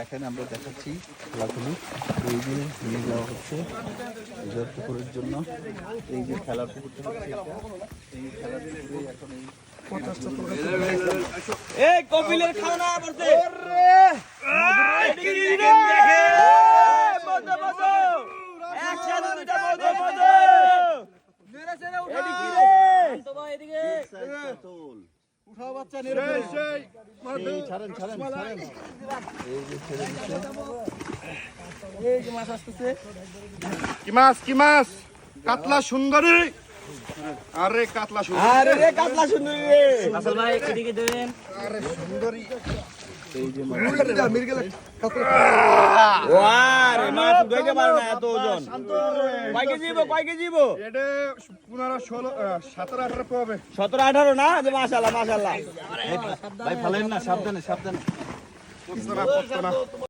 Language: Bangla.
এখানে আমরা দেখাচ্ছি খেলাগুলি এই যে নিয়ে যাওয়া হচ্ছে পুকুরের জন্য। এই যে খেলার পুকুরটা হচ্ছে এই খেলার পুকুরে এখন এই কপিলের খাওয়া পড়ছে কি মাছ কাতলা সুন্দরী। আরে কাতলা সুন্দরী, আরে কাতলা সুন্দরী রে আসল ভাই এদিকে দেন। আরে সুন্দরী এই যে ওয়ারে মাছ ধইতে পারে না এত ওজন। কয় কেজি হইবো? এটা 15 16 17 18 পাবে। 17 18 না যে মাশাআল্লাহ মাশাআল্লাহ। ভাই ফেলেন না, সাবধানে সাবধানে। পড়তো না